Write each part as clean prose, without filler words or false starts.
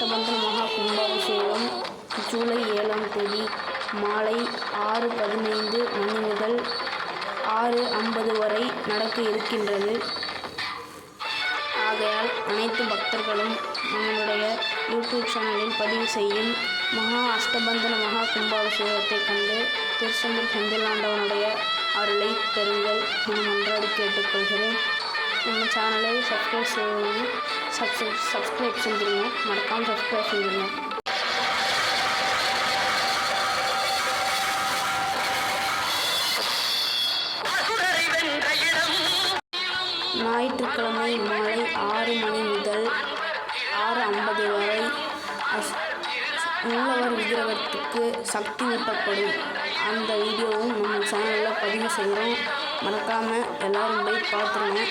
அஷ்டபந்தன மகா கும்பாபிஷேகம் ஜூலை 7ஆம் தேதி மாலை 6:15 மணி முதல் 6:50 வரை நடக்க இருக்கின்றது. ஆகையால் அனைத்து பக்தர்களும் நம்மளுடைய யூடியூப் சேனலில் பதிவு செய்யும் மகா அஷ்டபந்தன மகா கும்பாபிஷேகத்தை கண்டு திருச்செந்தூர் செந்திலாண்டவனுடைய அருளை பெறுங்கள் என மன்றாடி கேட்டுக்கொள்கிறேன். நம்ம சேனலை சப்ஸ்கிரைப் செஞ்சுருங்க, மறக்காமல் சப்ஸ்கிரைப் செஞ்சுருங்க. ஞாயிற்றுக்கிழமை மாலை 6 மணி முதல் 6:50 வரை மூலவர் விக்கிரகத்துக்கு சக்தி ஊட்டப்படும். அந்த வீடியோவும் நம்ம சேனலில் பதிவு செய்கிறோம். மறக்காமல் எல்லோரும் போய் பார்த்துருங்க.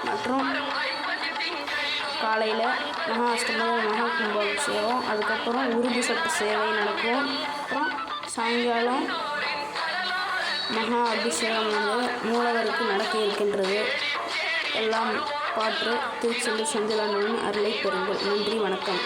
மற்றும் காலையில் மகா அஷ்டபந்தன மகா கும்பாபிஷேகம், அதுக்கப்புறம் உருது சட்டு சேவை நடக்கும். அப்புறம் சாயங்காலம் மகா அபிஷேகம் மூலவருக்கு நடக்க இருக்கின்றது. எல்லாம் பார்த்து திருச்செந்தூர் செந்திலாண்டவனின் அருளை பெறுங்கள். நன்றி, வணக்கம்.